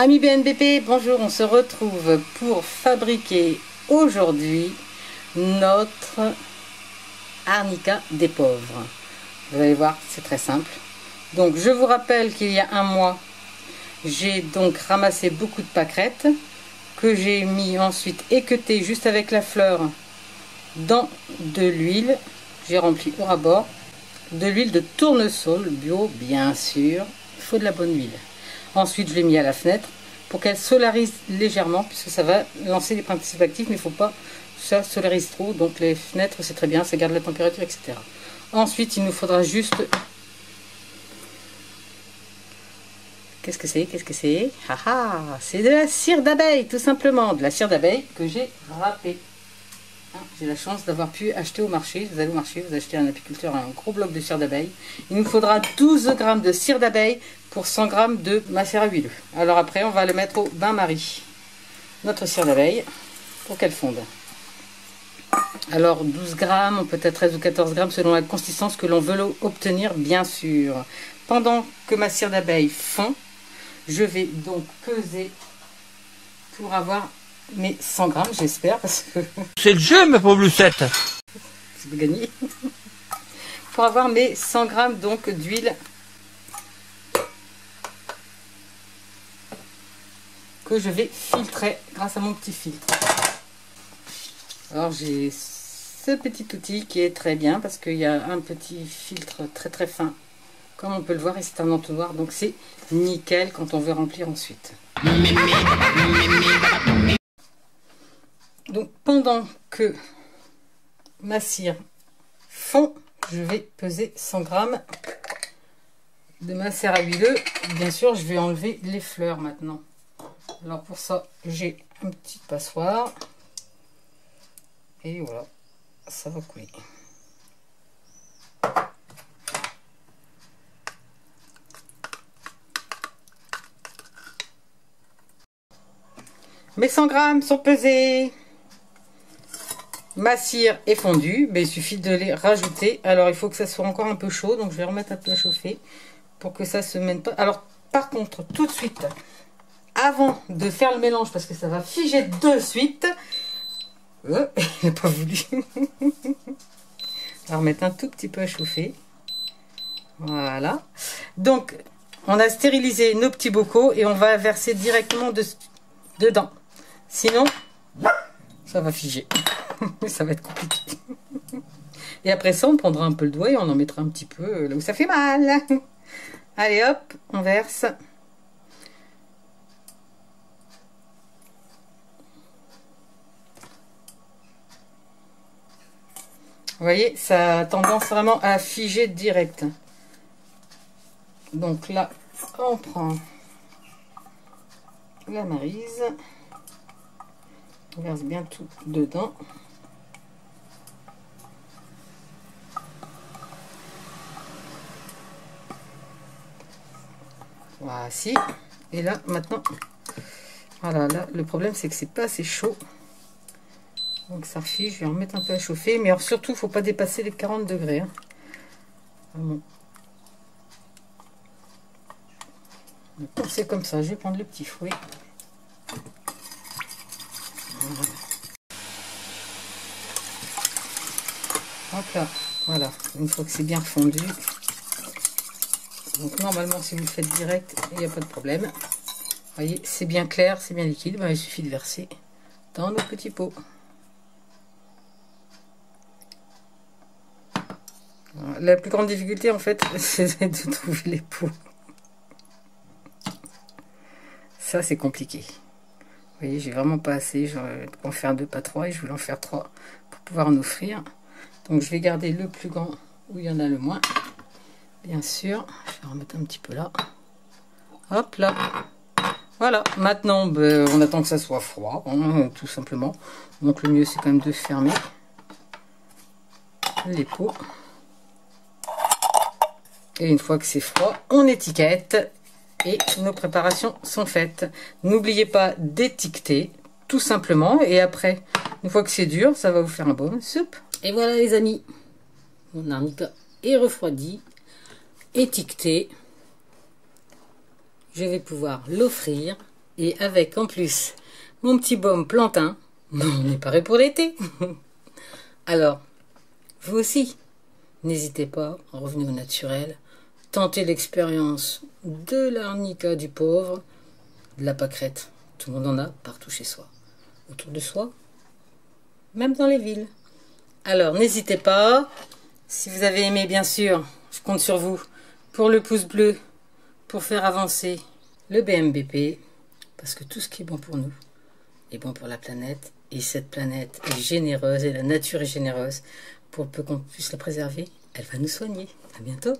Amis BNBP, bonjour, on se retrouve pour fabriquer aujourd'hui notre arnica des pauvres. Vous allez voir, c'est très simple. Donc je vous rappelle qu'il y a un mois, j'ai donc ramassé beaucoup de pâquerettes que j'ai mis ensuite équeutées juste avec la fleur dans de l'huile. J'ai rempli au ras-bord de l'huile de tournesol bio, bien sûr. Il faut de la bonne huile. Ensuite, je l'ai mis à la fenêtre pour qu'elle solarise légèrement, puisque ça va lancer les principes actifs, mais il ne faut pas que ça solarise trop. Donc les fenêtres, c'est très bien, ça garde la température, etc. Ensuite, il nous faudra juste... Qu'est-ce que c'est? Qu'est-ce que c'est? Ah ah, c'est de la cire d'abeille, tout simplement. De la cire d'abeille que j'ai râpée. J'ai la chance d'avoir pu acheter au marché. Vous allez au marché, vous achetez à un apiculteur un gros bloc de cire d'abeille. Il nous faudra 12 g de cire d'abeille pour 100 g de macérat huileux. Alors après, on va le mettre au bain-marie. Notre cire d'abeille pour qu'elle fonde. Alors 12 g, peut-être 13 ou 14 g selon la consistance que l'on veut obtenir, bien sûr. Pendant que ma cire d'abeille fond, je vais donc peser pour avoir mes 100 g, j'espère, parce que... C'est le jeu, ma pauvre Lucette. Je vais gagner. Pour avoir mes 100 g donc d'huile que je vais filtrer grâce à mon petit filtre. Alors j'ai ce petit outil qui est très bien parce qu'il y a un petit filtre très très fin, comme on peut le voir, et c'est un entonnoir, donc c'est nickel quand on veut remplir ensuite. Donc pendant que ma cire fond, je vais peser 100 g de macérat huileux. Bien sûr, je vais enlever les fleurs maintenant. Alors pour ça, j'ai une petite passoire. Et voilà, ça va couler. Mes 100 g sont pesés. Ma cire est fondue, mais il suffit de les rajouter. Alors il faut que ça soit encore un peu chaud, donc je vais remettre un peu à chauffer pour que ça se mène pas. Alors par contre, tout de suite, avant de faire le mélange, parce que ça va figer de suite, il n'a pas voulu. On va remettre un tout petit peu à chauffer. Voilà. Donc on a stérilisé nos petits bocaux et on va verser directement dedans. Sinon, ça va figer. Ça va être compliqué. Et après ça, on prendra un peu le doigt et on en mettra un petit peu là où ça fait mal. Allez hop, on verse. Vous voyez, ça a tendance vraiment à figer direct. Donc là, on prend la maryse. On verse bien tout dedans. Voici. Et là, maintenant, voilà, là, le problème, c'est que c'est pas assez chaud. Donc ça refige, je vais en remettre un peu à chauffer. Mais alors, surtout, il ne faut pas dépasser les 40 degrés. Hein. Vraiment. Donc, c'est comme ça, je vais prendre le petit fouet. Hop là, voilà, une fois que c'est bien fondu. Donc normalement, si vous le faites direct, il n'y a pas de problème. Vous voyez, c'est bien clair, c'est bien liquide. Ben, il suffit de verser dans nos petits pots. Voilà. La plus grande difficulté, en fait, c'est de trouver les pots. Ça, c'est compliqué. Vous voyez, j'ai vraiment pas assez. Je vais en faire 2, pas 3, et je voulais en faire 3 pour pouvoir en offrir. Donc je vais garder le plus grand où il y en a le moins. Bien sûr, je vais remettre un petit peu là. Hop là. Voilà, maintenant ben, on attend que ça soit froid, hein, tout simplement. Donc le mieux c'est quand même de fermer les pots. Et une fois que c'est froid, on étiquette et nos préparations sont faites. N'oubliez pas d'étiqueter, tout simplement. Et après, une fois que c'est dur, ça va vous faire un bon soupe. Et voilà les amis, mon arnica est refroidi, étiqueté. Je vais pouvoir l'offrir Et avec en plus mon petit baume plantain, on est paré pour l'été. Alors, vous aussi, n'hésitez pas, revenez au naturel, tentez l'expérience de l'arnica du pauvre, de la pâquerette. Tout le monde en a partout chez soi, autour de soi, même dans les villes. Alors, n'hésitez pas, si vous avez aimé, bien sûr, je compte sur vous pour le pouce bleu, pour faire avancer le BMBP, parce que tout ce qui est bon pour nous est bon pour la planète, et cette planète est généreuse, et la nature est généreuse. Pour peu qu'on puisse la préserver, elle va nous soigner. À bientôt.